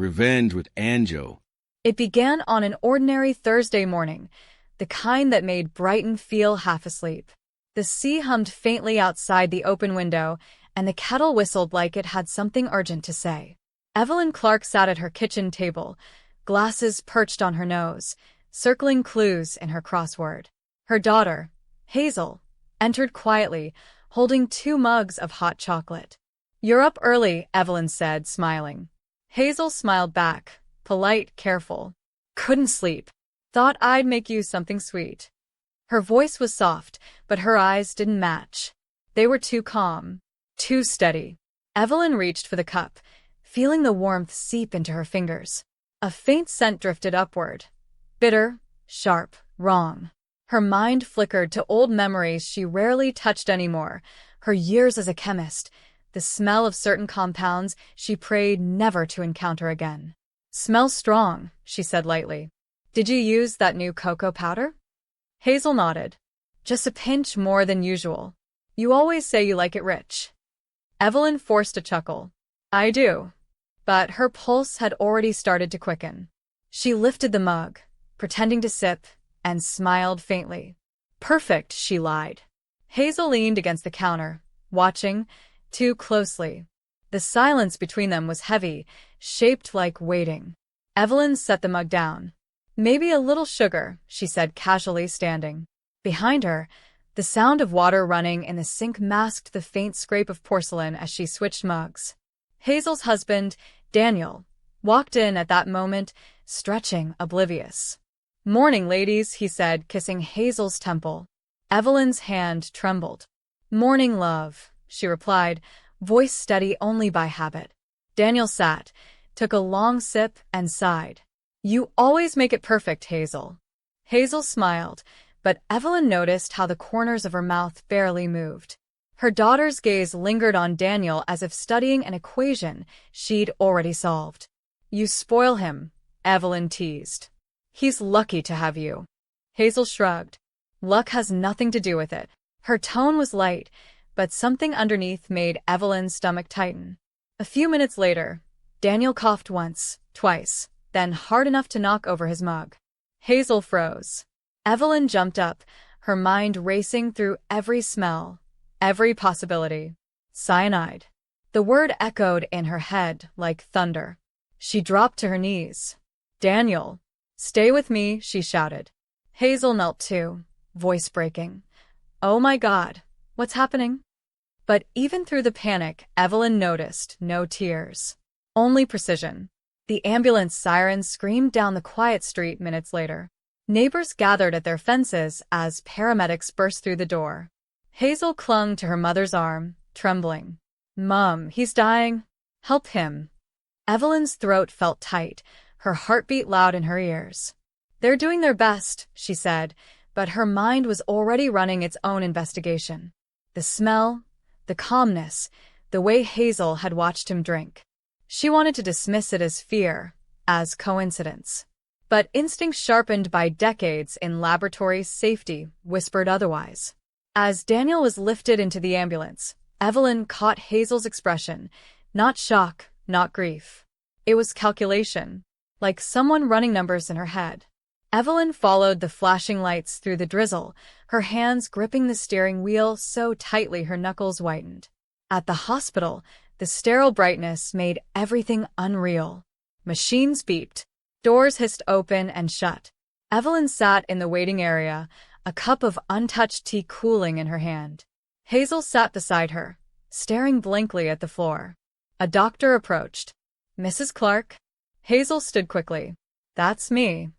Revenge with Anjo. It began on an ordinary Thursday morning, the kind that made Brighton feel half asleep. The sea hummed faintly outside the open window, and the kettle whistled like it had something urgent to say. Evelyn Clarke sat at her kitchen table, glasses perched on her nose, circling clues in her crossword. Her daughter, Hazel, entered quietly, holding 2 mugs of hot chocolate. "You're up early," Evelyn said, smiling. Hazel smiled back, polite, careful. "Couldn't sleep. Thought I'd make you something sweet." Her voice was soft, but her eyes didn't match. They were too calm, too steady. Evelyn reached for the cup, feeling the warmth seep into her fingers. A faint scent drifted upward. Bitter, sharp, wrong. Her mind flickered to old memories she rarely touched anymore, her years as a chemist, the smell of certain compounds she prayed never to encounter again. "Smells strong," she said lightly. "Did you use that new cocoa powder?" Hazel nodded. "Just a pinch more than usual. You always say you like it rich." Evelyn forced a chuckle. "I do." But her pulse had already started to quicken. She lifted the mug, pretending to sip, and smiled faintly. "Perfect," she lied. Hazel leaned against the counter, watching, too closely. The silence between them was heavy, shaped like waiting. Evelyn set the mug down. "Maybe a little sugar," she said casually, standing. Behind her, the sound of water running in the sink masked the faint scrape of porcelain as she switched mugs. Hazel's husband, Daniel, walked in at that moment, stretching, oblivious. "Morning, ladies," he said, kissing Hazel's temple. Evelyn's hand trembled. "Morning, love," she replied, voice steady only by habit. Daniel sat, took a long sip, and sighed. "You always make it perfect, Hazel." Hazel smiled, but Evelyn noticed how the corners of her mouth barely moved. Her daughter's gaze lingered on Daniel as if studying an equation she'd already solved. "You spoil him," Evelyn teased. "He's lucky to have you." Hazel shrugged. "Luck has nothing to do with it." Her tone was light, but something underneath made Evelyn's stomach tighten. A few minutes later, Daniel coughed once, twice, then hard enough to knock over his mug. Hazel froze. Evelyn jumped up, her mind racing through every smell, every possibility. Cyanide. The word echoed in her head like thunder. She dropped to her knees. "Daniel, stay with me," she shouted. Hazel knelt too, voice breaking. "Oh my God, what's happening?" But even through the panic, Evelyn noticed no tears. Only precision. The ambulance sirens screamed down the quiet street minutes later. Neighbors gathered at their fences as paramedics burst through the door. Hazel clung to her mother's arm, trembling. "Mom, he's dying. Help him." Evelyn's throat felt tight, her heartbeat loud in her ears. "They're doing their best," she said, but her mind was already running its own investigation. The smell, the calmness, the way Hazel had watched him drink. She wanted to dismiss it as fear, as coincidence. But instinct sharpened by decades in laboratory safety whispered otherwise. As Daniel was lifted into the ambulance, Evelyn caught Hazel's expression, not shock, not grief. It was calculation, like someone running numbers in her head. Evelyn followed the flashing lights through the drizzle, her hands gripping the steering wheel so tightly her knuckles whitened. At the hospital, the sterile brightness made everything unreal. Machines beeped. Doors hissed open and shut. Evelyn sat in the waiting area, a cup of untouched tea cooling in her hand. Hazel sat beside her, staring blankly at the floor. A doctor approached. "Mrs. Clarke?" Hazel stood quickly. "That's me."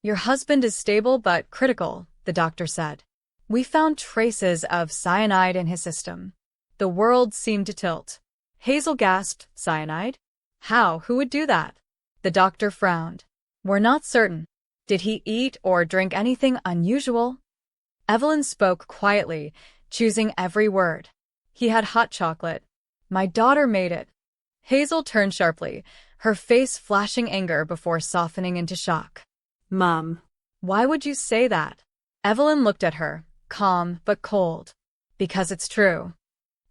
"Your husband is stable but critical," the doctor said. "We found traces of cyanide in his system." The world seemed to tilt. Hazel gasped. "Cyanide? How? Who would do that?" The doctor frowned. "We're not certain. Did he eat or drink anything unusual?" Evelyn spoke quietly, choosing every word. "He had hot chocolate. My daughter made it." Hazel turned sharply, her face flashing anger before softening into shock. "Mom." "Why would you say that?" Evelyn looked at her, calm but cold. "Because it's true."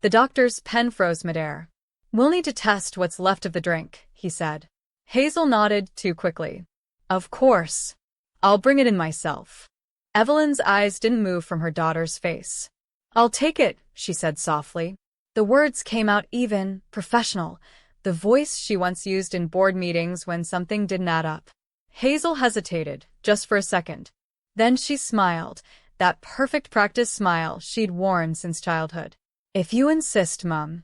The doctor's pen froze midair. "We'll need to test what's left of the drink," he said. Hazel nodded too quickly. Of course. I'll bring it in myself. Evelyn's eyes didn't move from her daughter's face. I'll take it, she said softly. The words came out even, professional, the voice she once used in board meetings when something didn't add up. Hazel hesitated, just for a second. Then she smiled, that perfect practice smile she'd worn since childhood. If you insist, Mum.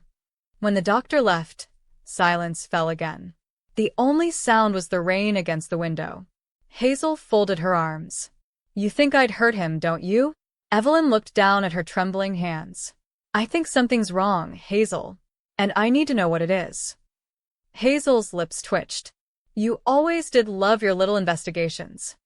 When the doctor left, silence fell again. The only sound was the rain against the window. Hazel folded her arms. You think I'd hurt him, don't you? Evelyn looked down at her trembling hands. I think something's wrong, Hazel. And I need to know what it is. Hazel's lips twitched. You always did love your little investigations.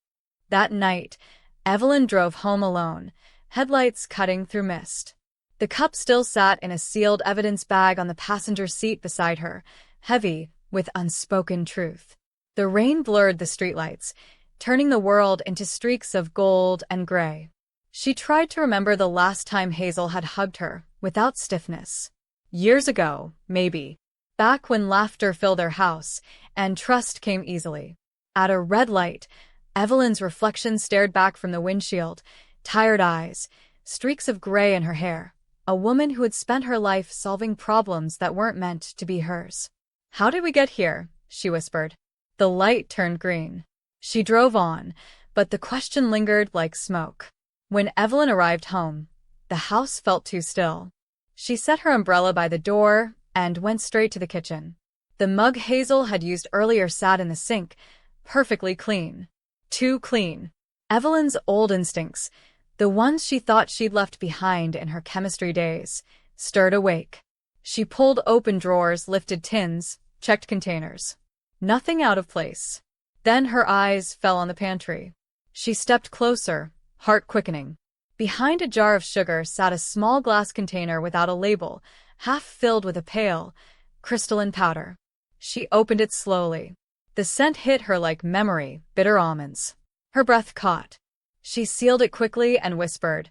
That night, Evelyn drove home alone, headlights cutting through mist. The cup still sat in a sealed evidence bag on the passenger seat beside her, heavy with unspoken truth. The rain blurred the streetlights, turning the world into streaks of gold and gray. She tried to remember the last time Hazel had hugged her, without stiffness. Years ago, maybe. Back when laughter filled their house, and trust came easily. At a red light, Evelyn's reflection stared back from the windshield, tired eyes, streaks of gray in her hair. A woman who had spent her life solving problems that weren't meant to be hers. How did we get here? She whispered. The light turned green. She drove on, but the question lingered like smoke. When Evelyn arrived home, the house felt too still. She set her umbrella by the door and went straight to the kitchen. The mug Hazel had used earlier sat in the sink, perfectly clean. Too clean. Evelyn's old instincts, the ones she thought she'd left behind in her chemistry days, stirred awake. She pulled open drawers, lifted tins, checked containers. Nothing out of place. Then her eyes fell on the pantry. She stepped closer, heart quickening. Behind a jar of sugar sat a small glass container without a label, half filled with a pale, crystalline powder. She opened it slowly. The scent hit her like memory, bitter almonds. Her breath caught. She sealed it quickly and whispered,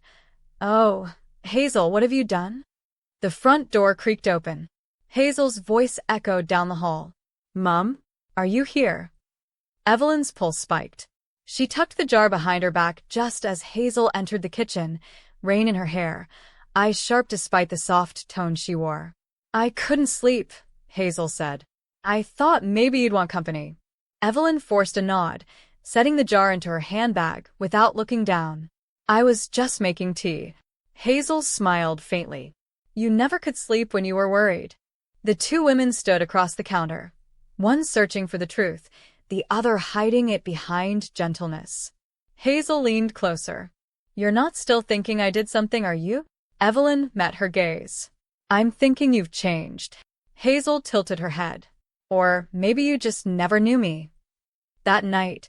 Oh, Hazel, what have you done? The front door creaked open. Hazel's voice echoed down the hall. Mum, are you here? Evelyn's pulse spiked. She tucked the jar behind her back just as Hazel entered the kitchen, rain in her hair, eyes sharp despite the soft tone she wore. I couldn't sleep, Hazel said. I thought maybe you'd want company. Evelyn forced a nod, setting the jar into her handbag without looking down. I was just making tea. Hazel smiled faintly. You never could sleep when you were worried. The two women stood across the counter, one searching for the truth, the other hiding it behind gentleness. Hazel leaned closer. You're not still thinking I did something, are you? Evelyn met her gaze. I'm thinking you've changed. Hazel tilted her head. Or maybe you just never knew me. That night,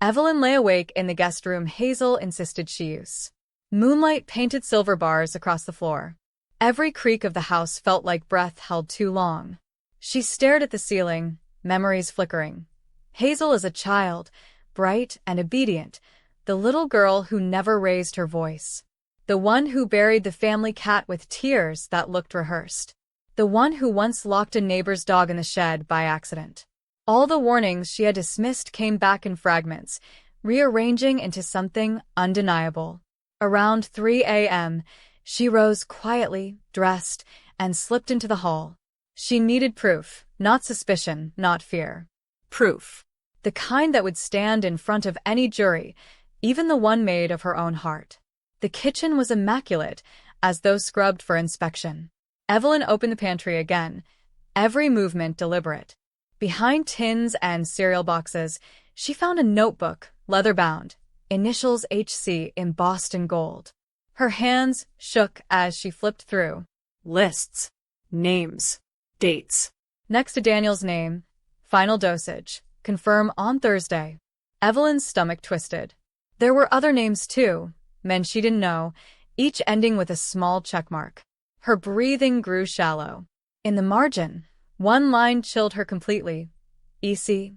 Evelyn lay awake in the guest room Hazel insisted she use. Moonlight painted silver bars across the floor. Every creak of the house felt like breath held too long. She stared at the ceiling, memories flickering. Hazel as a child, bright and obedient, the little girl who never raised her voice. The one who buried the family cat with tears that looked rehearsed. The one who once locked a neighbor's dog in the shed by accident. All the warnings she had dismissed came back in fragments, rearranging into something undeniable. Around 3 a.m., she rose quietly, dressed, and slipped into the hall. She needed proof, not suspicion, not fear. Proof. The kind that would stand in front of any jury, even the one made of her own heart. The kitchen was immaculate, as though scrubbed for inspection. Evelyn opened the pantry again, every movement deliberate. Behind tins and cereal boxes, she found a notebook, leather-bound, initials HC embossed in gold. Her hands shook as she flipped through. Lists. Names. Dates. Next to Daniel's name, final dosage. Confirm on Thursday. Evelyn's stomach twisted. There were other names too, men she didn't know, each ending with a small checkmark. Her breathing grew shallow. In the margin, one line chilled her completely. EC.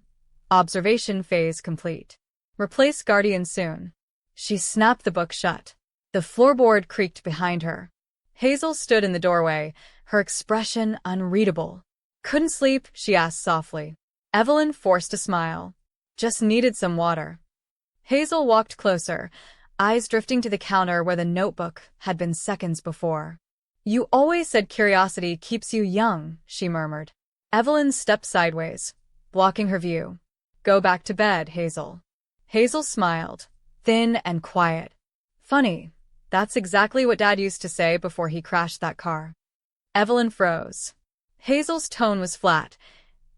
Observation phase complete. Replace guardian soon. She snapped the book shut. The floorboard creaked behind her. Hazel stood in the doorway, her expression unreadable. Couldn't sleep? She asked softly. Evelyn forced a smile. Just needed some water. Hazel walked closer, eyes drifting to the counter where the notebook had been seconds before. You always said curiosity keeps you young, she murmured. Evelyn stepped sideways, blocking her view. Go back to bed, Hazel. Hazel smiled, thin and quiet. Funny, that's exactly what Dad used to say before he crashed that car. Evelyn froze. Hazel's tone was flat,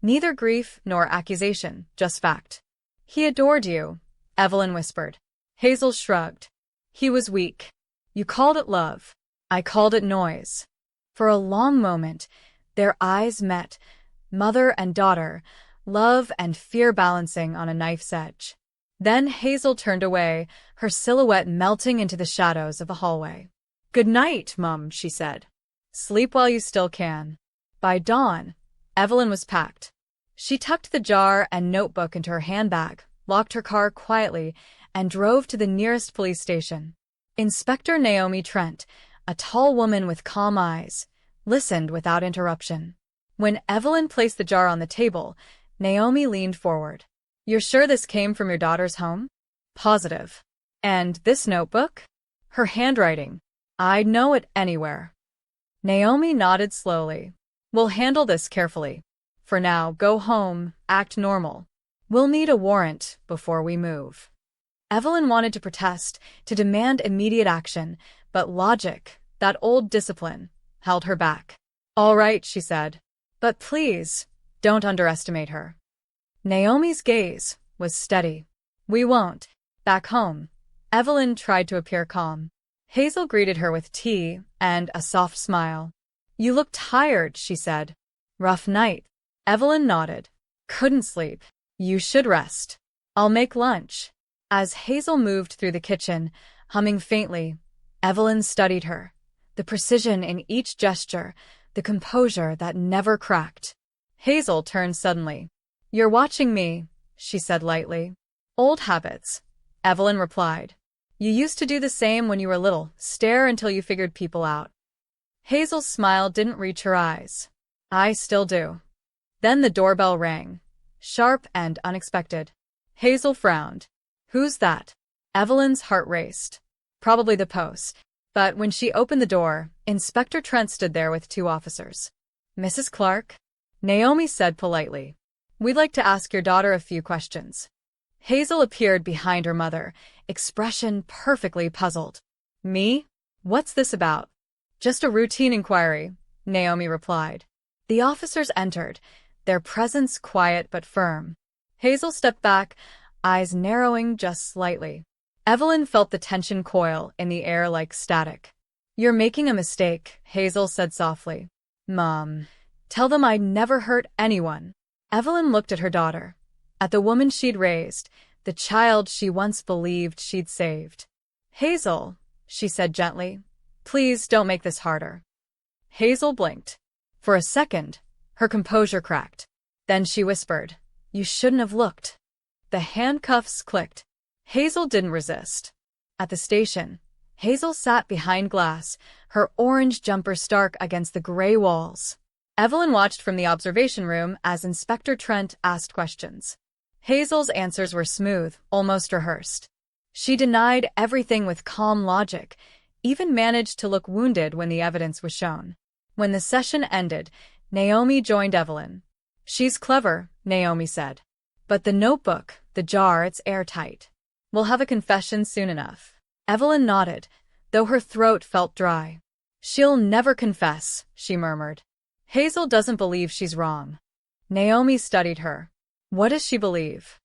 neither grief nor accusation, just fact. He adored you, Evelyn whispered. Hazel shrugged. He was weak. You called it love. I called it noise. For a long moment, their eyes met, mother and daughter, love and fear balancing on a knife's edge. Then Hazel turned away, her silhouette melting into the shadows of the hallway. Good night, Mum, she said. Sleep while you still can. By dawn, Evelyn was packed. She tucked the jar and notebook into her handbag, locked her car quietly, and drove to the nearest police station. Inspector Naomi Trent, a tall woman with calm eyes, listened without interruption. When Evelyn placed the jar on the table, Naomi leaned forward. You're sure this came from your daughter's home? Positive. And this notebook? Her handwriting. I'd know it anywhere. Naomi nodded slowly. We'll handle this carefully. For now, go home, act normal. We'll need a warrant before we move. Evelyn wanted to protest, to demand immediate action, but logic, that old discipline, held her back. All right, she said. But please, don't underestimate her. Naomi's gaze was steady. We won't. Back home, Evelyn tried to appear calm. Hazel greeted her with tea and a soft smile. You look tired, she said. Rough night. Evelyn nodded. Couldn't sleep. You should rest. I'll make lunch. As Hazel moved through the kitchen, humming faintly, Evelyn studied her. The precision in each gesture, the composure that never cracked. Hazel turned suddenly. You're watching me, she said lightly. Old habits, Evelyn replied. You used to do the same when you were little, stare until you figured people out. Hazel's smile didn't reach her eyes. I still do. Then the doorbell rang, sharp and unexpected. Hazel frowned. Who's that? Evelyn's heart raced. Probably the post. But when she opened the door, Inspector Trent stood there with two officers. Mrs. Clarke? Naomi said politely. We'd like to ask your daughter a few questions. Hazel appeared behind her mother, expression perfectly puzzled. Me? What's this about? Just a routine inquiry, Naomi replied. The officers entered, their presence quiet but firm. Hazel stepped back, eyes narrowing just slightly. Evelyn felt the tension coil in the air like static. You're making a mistake, Hazel said softly. Mom, tell them I'd never hurt anyone. Evelyn looked at her daughter, at the woman she'd raised, the child she once believed she'd saved. Hazel, she said gently, please don't make this harder. Hazel blinked. For a second, her composure cracked. Then she whispered, You shouldn't have looked. The handcuffs clicked. Hazel didn't resist. At the station, Hazel sat behind glass, her orange jumper stark against the gray walls. Evelyn watched from the observation room as Inspector Trent asked questions. Hazel's answers were smooth, almost rehearsed. She denied everything with calm logic, even managed to look wounded when the evidence was shown. When the session ended, Naomi joined Evelyn. She's clever, Naomi said. But the notebook, the jar, it's airtight. We'll have a confession soon enough. Evelyn nodded, though her throat felt dry. She'll never confess, she murmured. Hazel doesn't believe she's wrong. Naomi studied her. What does she believe?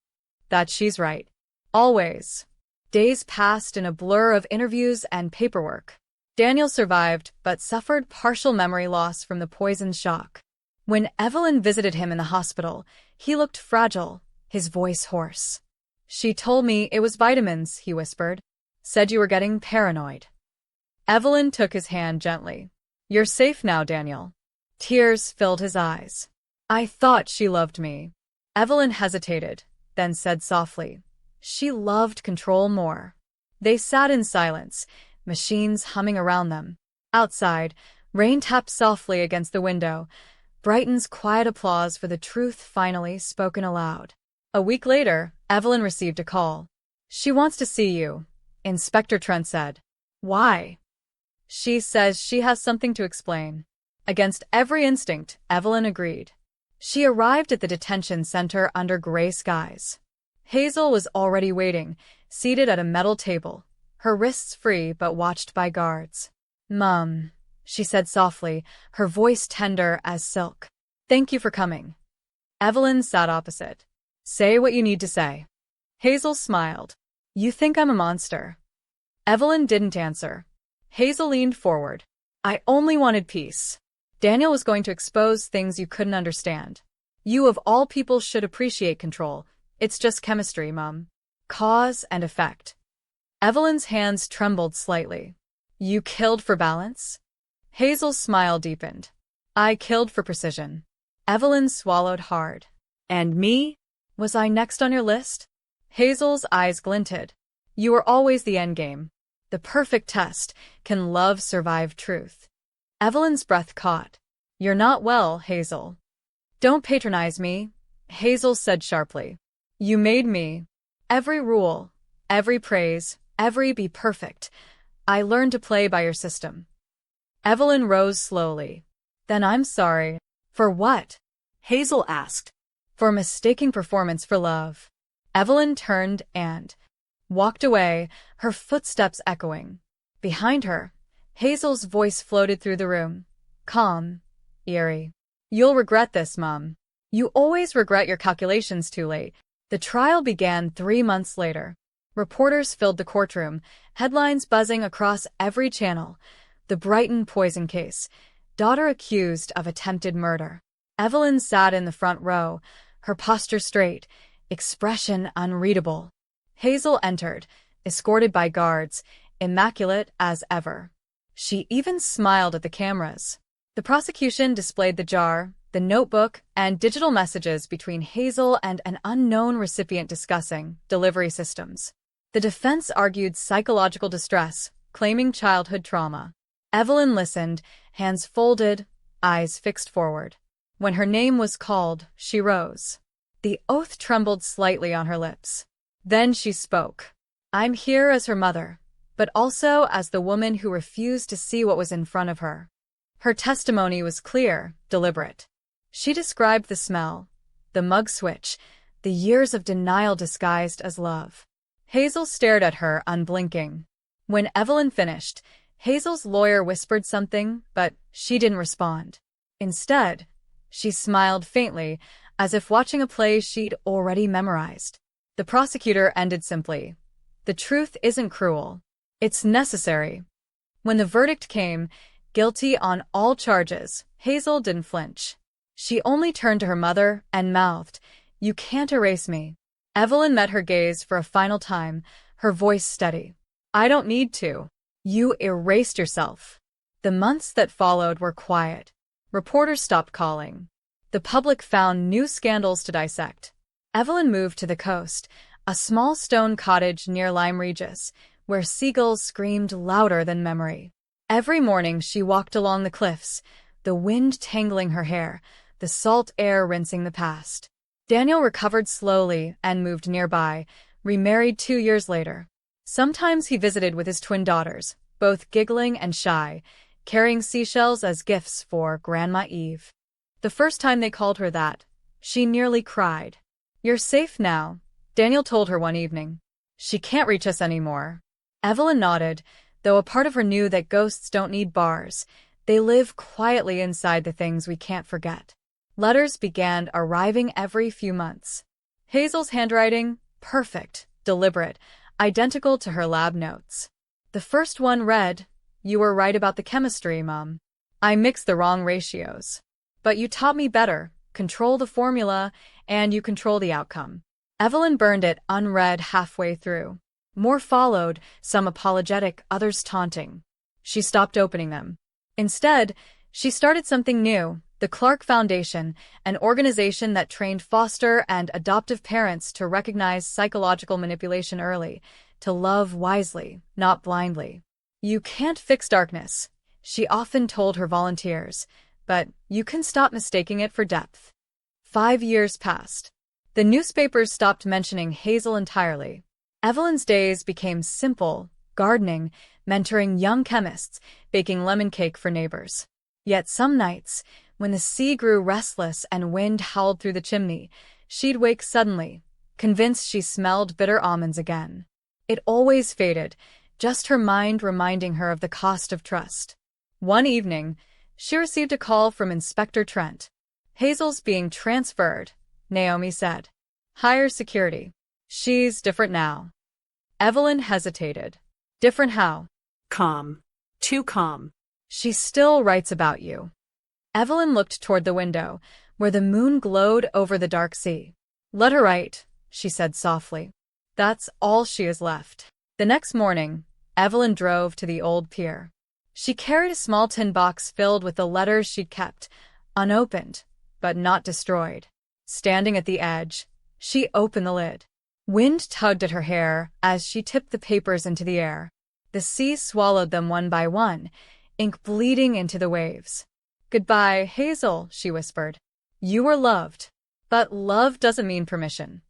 That she's right. Always. Days passed in a blur of interviews and paperwork. Daniel survived, but suffered partial memory loss from the poison shock. When Evelyn visited him in the hospital, he looked fragile, his voice hoarse. She told me it was vitamins, he whispered. Said you were getting paranoid. Evelyn took his hand gently. You're safe now, Daniel. Tears filled his eyes. I thought she loved me. Evelyn hesitated, then said softly, She loved control more. They sat in silence, machines humming around them. Outside, rain tapped softly against the window, Brighton's quiet applause for the truth finally spoken aloud. A week later, Evelyn received a call. "She wants to see you," Inspector Trent said. "Why?" "She says she has something to explain." Against every instinct, Evelyn agreed. She arrived at the detention center under gray skies. Hazel was already waiting, seated at a metal table, her wrists free but watched by guards. "Mum," she said softly, her voice tender as silk. "Thank you for coming." Evelyn sat opposite. "Say what you need to say." Hazel smiled. "You think I'm a monster?" Evelyn didn't answer. Hazel leaned forward. "I only wanted peace. Daniel was going to expose things you couldn't understand. You of all people should appreciate control. It's just chemistry, Mum. Cause and effect." Evelyn's hands trembled slightly. "You killed for balance?" Hazel's smile deepened. "I killed for precision." Evelyn swallowed hard. "And me? Was I next on your list?" Hazel's eyes glinted. "You were always the endgame. The perfect test. Can love survive truth?" Evelyn's breath caught. "You're not well, Hazel." "Don't patronize me," Hazel said sharply. "You made me. Every rule, every praise, every be perfect. I learned to play by your system." Evelyn rose slowly. "Then I'm sorry." "For what?" Hazel asked. "For mistaking performance for love." Evelyn turned and walked away, her footsteps echoing. Behind her, Hazel's voice floated through the room. Calm, eerie. "You'll regret this, Mum. You always regret your calculations too late." The trial began 3 months later. Reporters filled the courtroom, headlines buzzing across every channel. The Brighton poison case. Daughter accused of attempted murder. Evelyn sat in the front row, her posture straight, expression unreadable. Hazel entered, escorted by guards, immaculate as ever. She even smiled at the cameras. The prosecution displayed the jar, the notebook, and digital messages between Hazel and an unknown recipient discussing delivery systems. The defense argued psychological distress, claiming childhood trauma. Evelyn listened, hands folded, eyes fixed forward. When her name was called, she rose. The oath trembled slightly on her lips. Then she spoke. "I'm here as her mother, but also as the woman who refused to see what was in front of her." Her testimony was clear, deliberate. She described the smell, the mug switch, the years of denial disguised as love. Hazel stared at her, unblinking. When Evelyn finished, Hazel's lawyer whispered something, but she didn't respond. Instead, she smiled faintly, as if watching a play she'd already memorized. The prosecutor ended simply. "The truth isn't cruel. It's necessary." When the verdict came, guilty on all charges, Hazel didn't flinch. She only turned to her mother and mouthed, "You can't erase me." Evelyn met her gaze for a final time, her voice steady. "I don't need to. You erased yourself." The months that followed were quiet. Reporters stopped calling. The public found new scandals to dissect. Evelyn moved to the coast, a small stone cottage near Lyme Regis, where seagulls screamed louder than memory. Every morning she walked along the cliffs, the wind tangling her hair, the salt air rinsing the past. Daniel recovered slowly and moved nearby, remarried 2 years later. Sometimes he visited with his twin daughters, both giggling and shy, carrying seashells as gifts for Grandma Eve. The first time they called her that, she nearly cried. "You're safe now," Daniel told her one evening. "She can't reach us anymore." Evelyn nodded, though a part of her knew that ghosts don't need bars. They live quietly inside the things we can't forget. Letters began arriving every few months. Hazel's handwriting, perfect, deliberate, identical to her lab notes. The first one read, "You were right about the chemistry, Mum. I mixed the wrong ratios. But you taught me better. Control the formula, and you control the outcome." Evelyn burned it unread halfway through. More followed, some apologetic, others taunting. She stopped opening them. Instead, she started something new, the Clarke Foundation, an organization that trained foster and adoptive parents to recognize psychological manipulation early, to love wisely, not blindly. "You can't fix darkness," she often told her volunteers. but you can stop mistaking it for depth. 5 years passed. The newspapers stopped mentioning Hazel entirely. Evelyn's days became simple: gardening, mentoring young chemists, baking lemon cake for neighbors. Yet some nights, when the sea grew restless and wind howled through the chimney, she'd wake suddenly, convinced she smelled bitter almonds again. It always faded, just her mind reminding her of the cost of trust. One evening, she received a call from Inspector Trent. "Hazel's being transferred," Naomi said. "Higher security. She's different now." Evelyn hesitated. "Different how?" Calm. Too calm. "She still writes about you." Evelyn looked toward the window, where the moon glowed over the dark sea. "Let her write," she said softly. "That's all she has left." The next morning, Evelyn drove to the old pier. She carried a small tin box filled with the letters she'd kept, unopened, but not destroyed. Standing at the edge, she opened the lid. Wind tugged at her hair as she tipped the papers into the air. The sea swallowed them one by one, ink bleeding into the waves. "Goodbye, Hazel," she whispered. "You were loved. But love doesn't mean permission."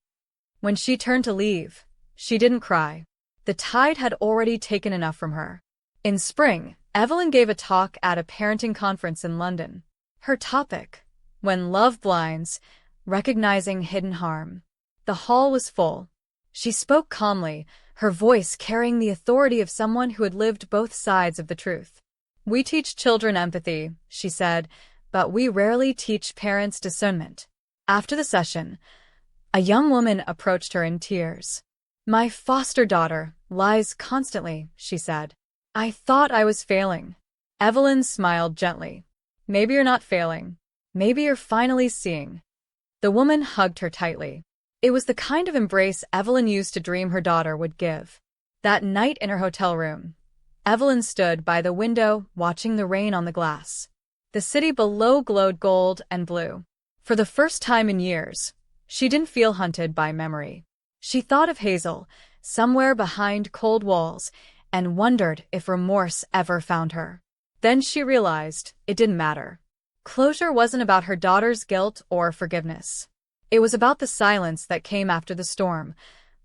When she turned to leave, she didn't cry. The tide had already taken enough from her. In spring, Evelyn gave a talk at a parenting conference in London. Her topic: When Love Blinds, Recognizing Hidden Harm. The hall was full. She spoke calmly, her voice carrying the authority of someone who had lived both sides of the truth. "We teach children empathy," she said, "but we rarely teach parents discernment." After the session, a young woman approached her in tears. "My foster daughter lies constantly," she said. "I thought I was failing." Evelyn smiled gently. "Maybe you're not failing. Maybe you're finally seeing." The woman hugged her tightly. It was the kind of embrace Evelyn used to dream her daughter would give. That night in her hotel room, Evelyn stood by the window watching the rain on the glass. The city below glowed gold and blue. For the first time in years, she didn't feel hunted by memory. She thought of Hazel, somewhere behind cold walls, and wondered if remorse ever found her. Then she realized it didn't matter. Closure wasn't about her daughter's guilt or forgiveness. It was about the silence that came after the storm,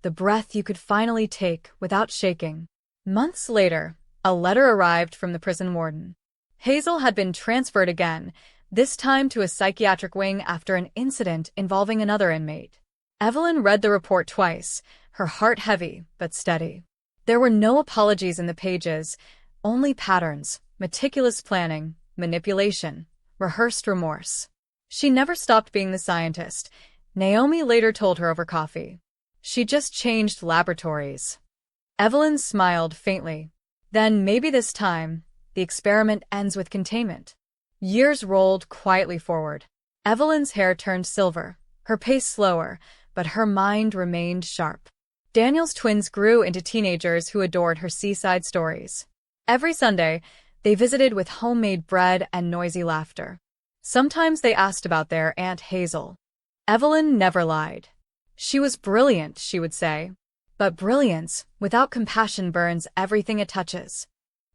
the breath you could finally take without shaking. Months later, a letter arrived from the prison warden. Hazel had been transferred again, this time to a psychiatric wing after an incident involving another inmate. Evelyn read the report twice, her heart heavy but steady. There were no apologies in the pages, only patterns, meticulous planning, manipulation, rehearsed remorse. She never stopped being the scientist, Naomi later told her over coffee. She just changed laboratories. Evelyn smiled faintly. Then maybe this time, the experiment ends with containment. Years rolled quietly forward. Evelyn's hair turned silver, her pace slower, but her mind remained sharp. Daniel's twins grew into teenagers who adored her seaside stories. Every Sunday, they visited with homemade bread and noisy laughter. Sometimes they asked about their Aunt Hazel. Evelyn never lied. She was brilliant, she would say. But brilliance, without compassion, burns everything it touches.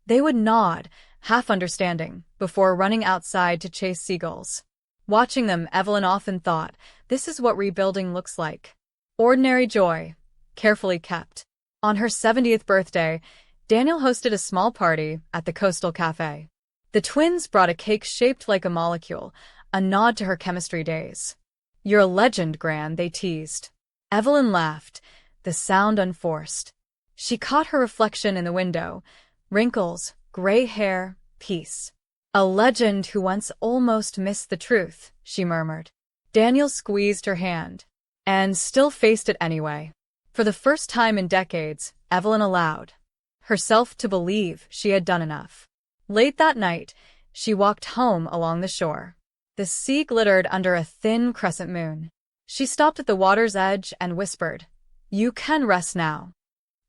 They would nod, half understanding, before running outside to chase seagulls. Watching them, Evelyn often thought, this is what rebuilding looks like. Ordinary joy, carefully kept. On her 70th birthday, Daniel hosted a small party at the Coastal Cafe. The twins brought a cake shaped like a molecule, a nod to her chemistry days. "You're a legend, Gran," they teased. Evelyn laughed, the sound unforced. She caught her reflection in the window. Wrinkles, gray hair, peace. "A legend who once almost missed the truth," she murmured. Daniel squeezed her hand, and still faced it anyway. For the first time in decades, Evelyn allowed herself to believe she had done enough. Late that night, she walked home along the shore. The sea glittered under a thin crescent moon. She stopped at the water's edge and whispered, "You can rest now."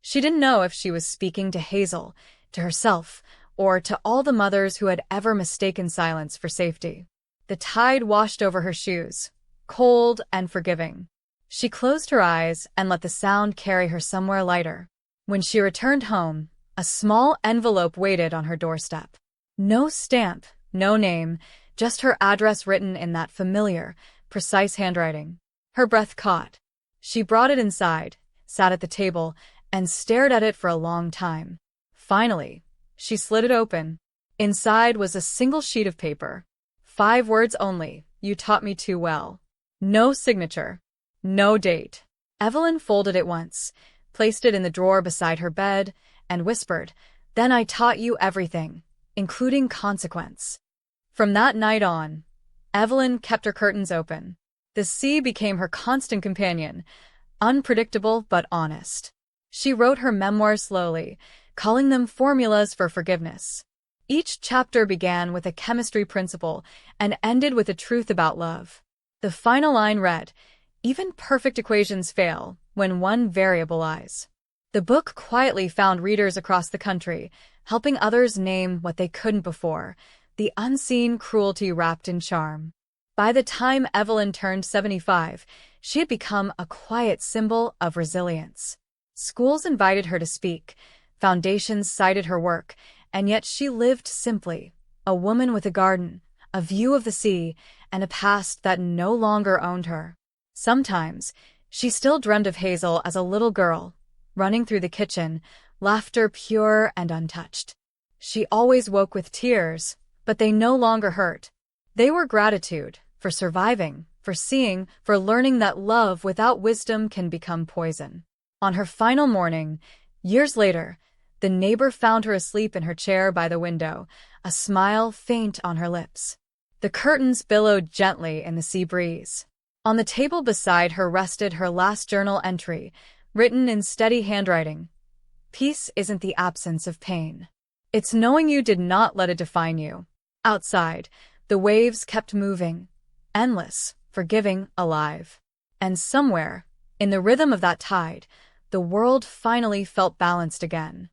She didn't know if she was speaking to Hazel, to herself, or to all the mothers who had ever mistaken silence for safety. The tide washed over her shoes, cold and forgiving. She closed her eyes and let the sound carry her somewhere lighter. When she returned home, a small envelope waited on her doorstep. No stamp, no name, just her address written in that familiar, precise handwriting. Her breath caught. She brought it inside, sat at the table, and stared at it for a long time. Finally, she slid it open. Inside was a single sheet of paper. 5 words only, "You taught me too well." No signature. No date. Evelyn folded it once, placed it in the drawer beside her bed, and whispered, "Then I taught you everything, including consequence." From that night on, Evelyn kept her curtains open. The sea became her constant companion, unpredictable but honest. She wrote her memoirs slowly, calling them formulas for forgiveness. Each chapter began with a chemistry principle and ended with a truth about love. The final line read, "Even perfect equations fail when one variable lies." The book quietly found readers across the country, helping others name what they couldn't before, the unseen cruelty wrapped in charm. By the time Evelyn turned 75, she had become a quiet symbol of resilience. Schools invited her to speak, foundations cited her work, and yet she lived simply, a woman with a garden, a view of the sea, and a past that no longer owned her. Sometimes, she still dreamed of Hazel as a little girl, running through the kitchen, laughter pure and untouched. She always woke with tears, but they no longer hurt. They were gratitude for surviving, for seeing, for learning that love without wisdom can become poison. On her final morning, years later, the neighbor found her asleep in her chair by the window, a smile faint on her lips. The curtains billowed gently in the sea breeze. On the table beside her rested her last journal entry, written in steady handwriting. "Peace isn't the absence of pain. It's knowing you did not let it define you." Outside, the waves kept moving, endless, forgiving, alive. And somewhere, in the rhythm of that tide, the world finally felt balanced again.